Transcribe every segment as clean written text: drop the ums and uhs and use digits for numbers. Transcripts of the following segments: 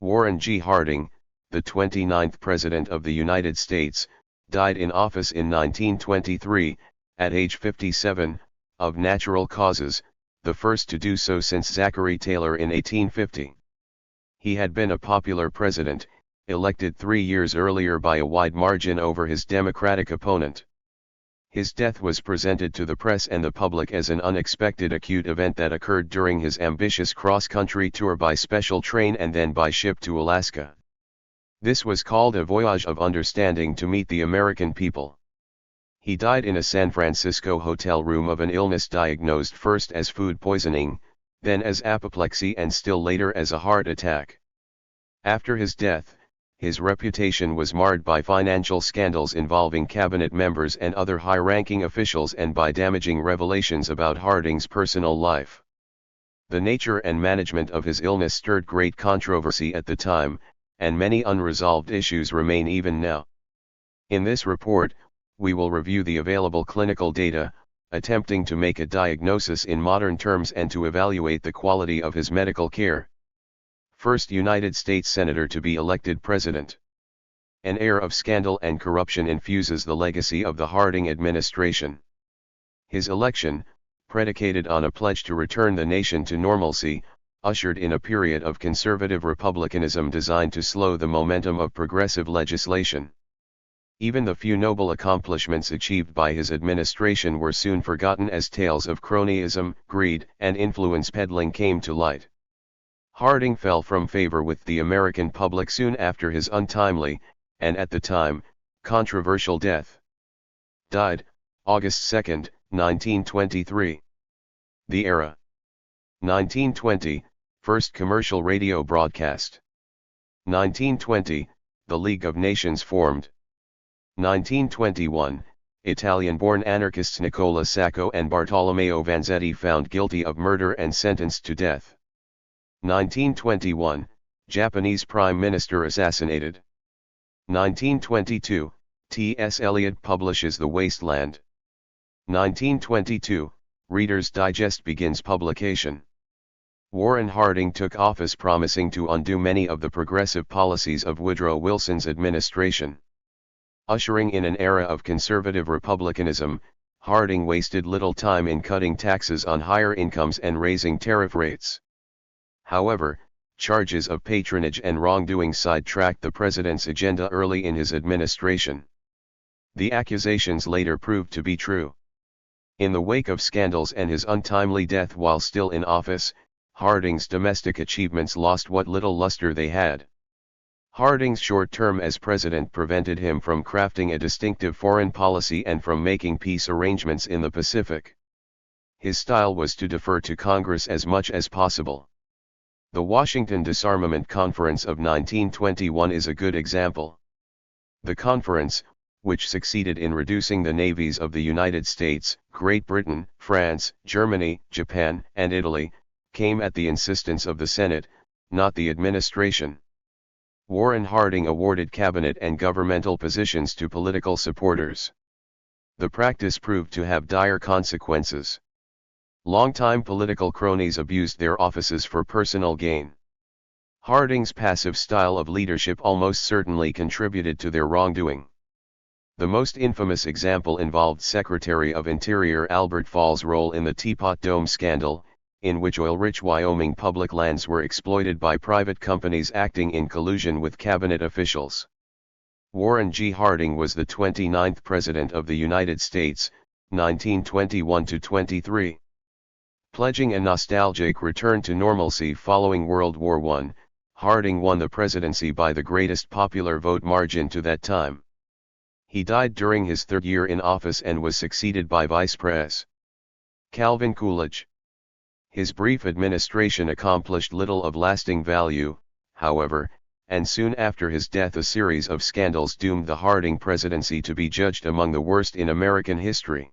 Warren G. Harding, the 29th President of the United States, died in office in 1923, at age 57, of natural causes, the first to do so since Zachary Taylor in 1850. He had been a popular president, elected 3 years earlier by a wide margin over his Democratic opponent. His death was presented to the press and the public as an unexpected acute event that occurred during his ambitious cross-country tour by special train and then by ship to Alaska. This was called a voyage of understanding to meet the American people. He died in a San Francisco hotel room of an illness diagnosed first as food poisoning, then as apoplexy and still later as a heart attack. After his death, his reputation was marred by financial scandals involving cabinet members and other high-ranking officials and by damaging revelations about Harding's personal life. The nature and management of his illness stirred great controversy at the time, and many unresolved issues remain even now. In this report, we will review the available clinical data, attempting to make a diagnosis in modern terms and to evaluate the quality of his medical care. First United States Senator to be elected president. An air of scandal and corruption infuses the legacy of the Harding administration. His election, predicated on a pledge to return the nation to normalcy, ushered in a period of conservative republicanism designed to slow the momentum of progressive legislation. Even the few noble accomplishments achieved by his administration were soon forgotten as tales of cronyism, greed, and influence peddling came to light. Harding fell from favor with the American public soon after his untimely, and at the time, controversial death. Died, August 2, 1923. The era. 1920, first commercial radio broadcast. 1920, the League of Nations formed. 1921, Italian-born anarchists Nicola Sacco and Bartolomeo Vanzetti found guilty of murder and sentenced to death. 1921, Japanese Prime Minister assassinated. 1922, T.S. Eliot publishes The Wasteland. 1922, Reader's Digest begins publication. Warren Harding took office promising to undo many of the progressive policies of Woodrow Wilson's administration. Ushering in an era of conservative republicanism, Harding wasted little time in cutting taxes on higher incomes and raising tariff rates. However, charges of patronage and wrongdoing sidetracked the president's agenda early in his administration. The accusations later proved to be true. In the wake of scandals and his untimely death while still in office, Harding's domestic achievements lost what little luster they had. Harding's short term as president prevented him from crafting a distinctive foreign policy and from making peace arrangements in the Pacific. His style was to defer to Congress as much as possible. The Washington Disarmament Conference of 1921 is a good example. The conference, which succeeded in reducing the navies of the United States, Great Britain, France, Germany, Japan, and Italy, came at the insistence of the Senate, not the administration. Warren Harding awarded cabinet and governmental positions to political supporters. The practice proved to have dire consequences. Longtime political cronies abused their offices for personal gain. Harding's passive style of leadership almost certainly contributed to their wrongdoing. The most infamous example involved Secretary of Interior Albert Fall's role in the Teapot Dome scandal, in which oil-rich Wyoming public lands were exploited by private companies acting in collusion with cabinet officials. Warren G. Harding was the 29th President of the United States, 1921-23. Pledging a nostalgic return to normalcy following World War I, Harding won the presidency by the greatest popular vote margin to that time. He died during his third year in office and was succeeded by Vice Pres. Calvin Coolidge. His brief administration accomplished little of lasting value, however, and soon after his death a series of scandals doomed the Harding presidency to be judged among the worst in American history.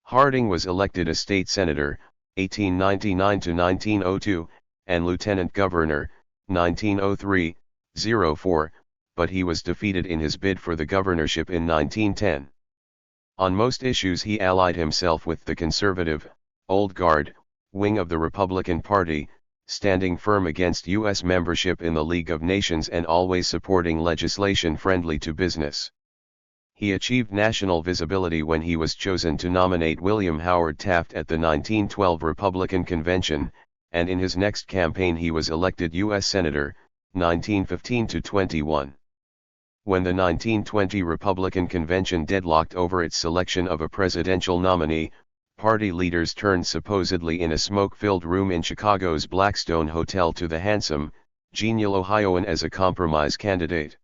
Harding was elected a state senator, 1899-1902, and lieutenant governor, 1903-04, but he was defeated in his bid for the governorship in 1910. On most issues he allied himself with the conservative, old guard, wing of the Republican Party, standing firm against U.S. membership in the League of Nations and always supporting legislation friendly to business. He achieved national visibility when he was chosen to nominate William Howard Taft at the 1912 Republican Convention, and in his next campaign he was elected U.S. Senator, 1915-21. When the 1920 Republican Convention deadlocked over its selection of a presidential nominee, party leaders turned supposedly in a smoke-filled room in Chicago's Blackstone Hotel to the handsome, genial Ohioan as a compromise candidate.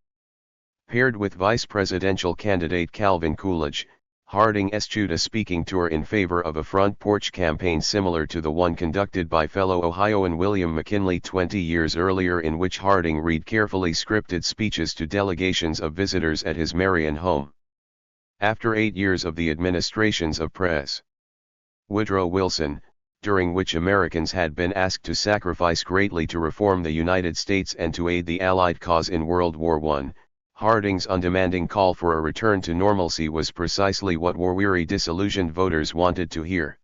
Paired with vice presidential candidate Calvin Coolidge, Harding eschewed a speaking tour in favor of a front porch campaign similar to the one conducted by fellow Ohioan William McKinley 20 years earlier, in which Harding read carefully scripted speeches to delegations of visitors at his Marion home. After 8 years of the administrations of Pres. Woodrow Wilson, during which Americans had been asked to sacrifice greatly to reform the United States and to aid the Allied cause in World War I, Harding's undemanding call for a return to normalcy was precisely what war-weary, disillusioned voters wanted to hear.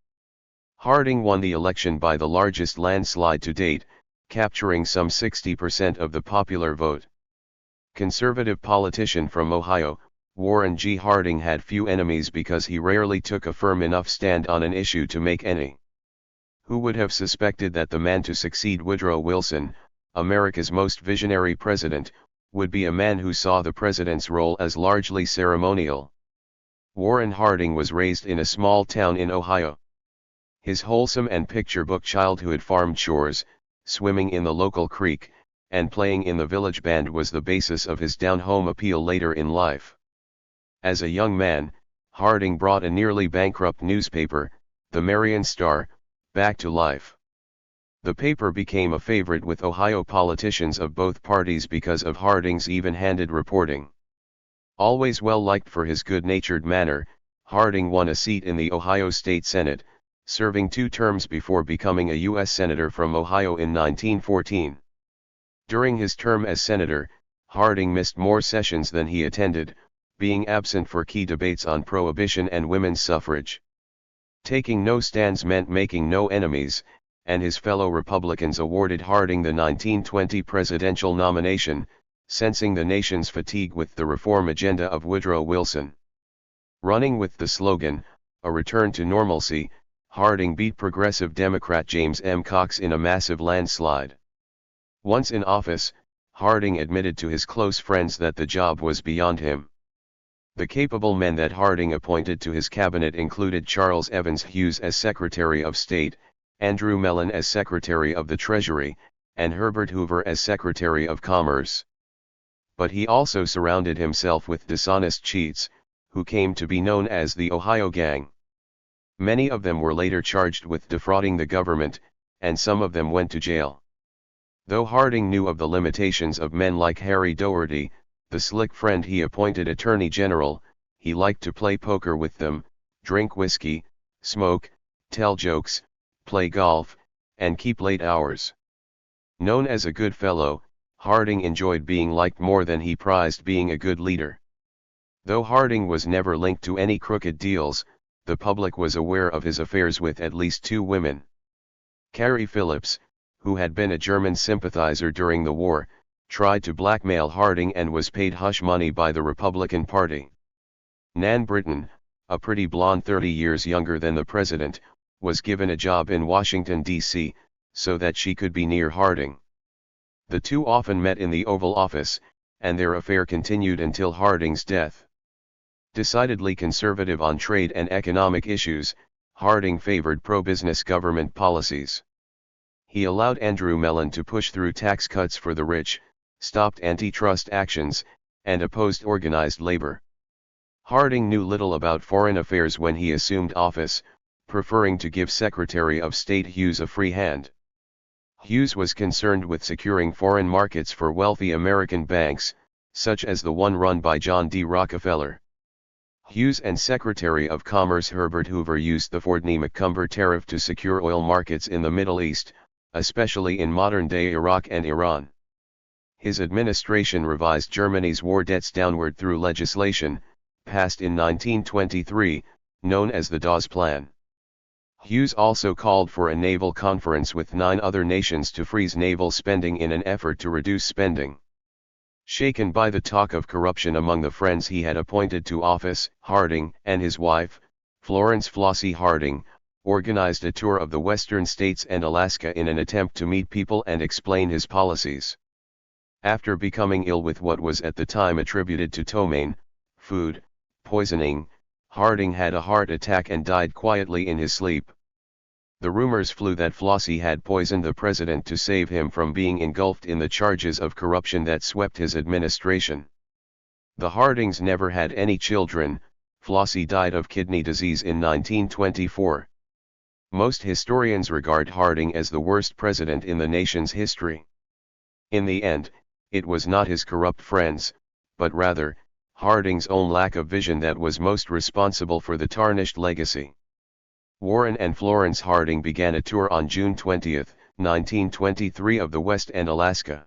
Harding won the election by the largest landslide to date, capturing some 60% of the popular vote. Conservative politician from Ohio, Warren G. Harding had few enemies because he rarely took a firm enough stand on an issue to make any. Who would have suspected that the man to succeed Woodrow Wilson, America's most visionary president, would be a man who saw the president's role as largely ceremonial? Warren Harding was raised in a small town in Ohio. His wholesome and picture-book childhood farm chores, swimming in the local creek, and playing in the village band was the basis of his down-home appeal later in life. As a young man, Harding brought a nearly bankrupt newspaper, the Marion Star, back to life. The paper became a favorite with Ohio politicians of both parties because of Harding's even-handed reporting. Always well-liked for his good-natured manner, Harding won a seat in the Ohio State Senate, serving 2 terms before becoming a U.S. Senator from Ohio in 1914. During his term as senator, Harding missed more sessions than he attended, being absent for key debates on prohibition and women's suffrage. Taking no stands meant making no enemies, and his fellow Republicans awarded Harding the 1920 presidential nomination, sensing the nation's fatigue with the reform agenda of Woodrow Wilson. Running with the slogan, "A Return to Normalcy," Harding beat progressive Democrat James M. Cox in a massive landslide. Once in office, Harding admitted to his close friends that the job was beyond him. The capable men that Harding appointed to his cabinet included Charles Evans Hughes as Secretary of State, Andrew Mellon as Secretary of the Treasury, and Herbert Hoover as Secretary of Commerce. But he also surrounded himself with dishonest cheats, who came to be known as the Ohio Gang. Many of them were later charged with defrauding the government, and some of them went to jail. Though Harding knew of the limitations of men like Harry Doherty, the slick friend he appointed Attorney General, he liked to play poker with them, drink whiskey, smoke, tell jokes, play golf, and keep late hours. Known as a good fellow, Harding enjoyed being liked more than he prized being a good leader. Though Harding was never linked to any crooked deals, the public was aware of his affairs with at least 2 women. Carrie Phillips, who had been a German sympathizer during the war, tried to blackmail Harding and was paid hush money by the Republican Party. Nan Britton, a pretty blonde 30 years younger than the president, was given a job in Washington, D.C., so that she could be near Harding. The two often met in the Oval Office, and their affair continued until Harding's death. Decidedly conservative on trade and economic issues, Harding favored pro-business government policies. He allowed Andrew Mellon to push through tax cuts for the rich, stopped antitrust actions, and opposed organized labor. Harding knew little about foreign affairs when he assumed office, preferring to give Secretary of State Hughes a free hand. Hughes was concerned with securing foreign markets for wealthy American banks, such as the one run by John D. Rockefeller. Hughes and Secretary of Commerce Herbert Hoover used the Fordney McCumber Tariff to secure oil markets in the Middle East, especially in modern-day Iraq and Iran. His administration revised Germany's war debts downward through legislation, passed in 1923, known as the Dawes Plan. Hughes also called for a naval conference with 9 other nations to freeze naval spending in an effort to reduce spending. Shaken by the talk of corruption among the friends he had appointed to office, Harding and his wife, Florence Flossie Harding, organized a tour of the western states and Alaska in an attempt to meet people and explain his policies. After becoming ill with what was at the time attributed to ptomaine, food poisoning, Harding had a heart attack and died quietly in his sleep. The rumors flew that Flossie had poisoned the president to save him from being engulfed in the charges of corruption that swept his administration. The Hardings never had any children. Flossie died of kidney disease in 1924. Most historians regard Harding as the worst president in the nation's history. In the end, it was not his corrupt friends, but rather, Harding's own lack of vision that was most responsible for the tarnished legacy. Warren and Florence Harding began a tour on June 20, 1923 of the West and Alaska.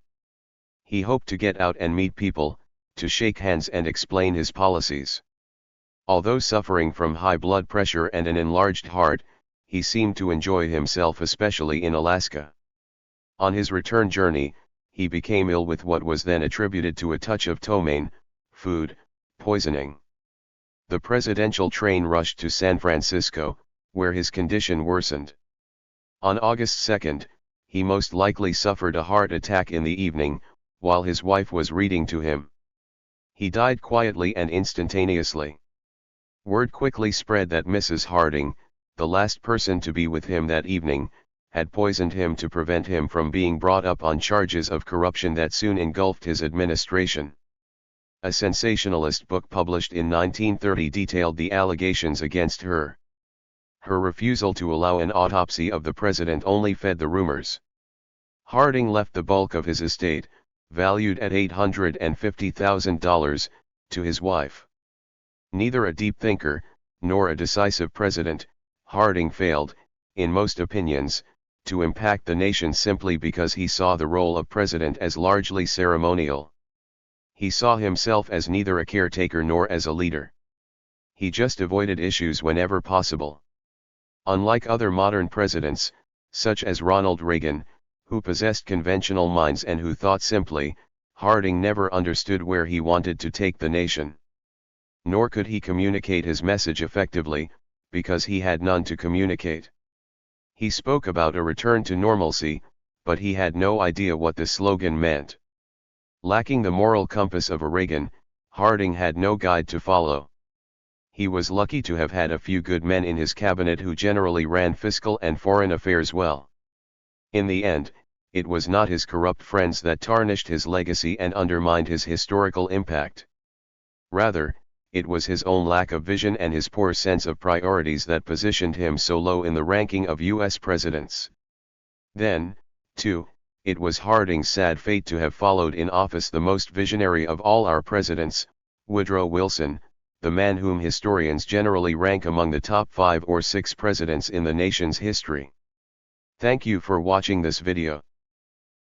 He hoped to get out and meet people, to shake hands and explain his policies. Although suffering from high blood pressure and an enlarged heart, he seemed to enjoy himself, especially in Alaska. On his return journey, he became ill with what was then attributed to a touch of ptomaine, food poisoning. The presidential train rushed to San Francisco, where his condition worsened. On August 2, he most likely suffered a heart attack in the evening, while his wife was reading to him. He died quietly and instantaneously. Word quickly spread that Mrs. Harding, the last person to be with him that evening, had poisoned him to prevent him from being brought up on charges of corruption that soon engulfed his administration. A sensationalist book published in 1930 detailed the allegations against her. Her refusal to allow an autopsy of the president only fed the rumors. Harding left the bulk of his estate, valued at $850,000, to his wife. Neither a deep thinker, nor a decisive president, Harding failed, in most opinions, to impact the nation simply because he saw the role of president as largely ceremonial. He saw himself as neither a caretaker nor as a leader. He just avoided issues whenever possible. Unlike other modern presidents, such as Ronald Reagan, who possessed conventional minds and who thought simply, Harding never understood where he wanted to take the nation. Nor could he communicate his message effectively, because he had none to communicate. He spoke about a return to normalcy, but he had no idea what the slogan meant. Lacking the moral compass of a Reagan, Harding had no guide to follow. He was lucky to have had a few good men in his cabinet who generally ran fiscal and foreign affairs well. In the end, it was not his corrupt friends that tarnished his legacy and undermined his historical impact. Rather, it was his own lack of vision and his poor sense of priorities that positioned him so low in the ranking of U.S. presidents. Then, too, it was Harding's sad fate to have followed in office the most visionary of all our presidents, Woodrow Wilson, the man whom historians generally rank among the top 5 or 6 presidents in the nation's history. Thank you for watching this video.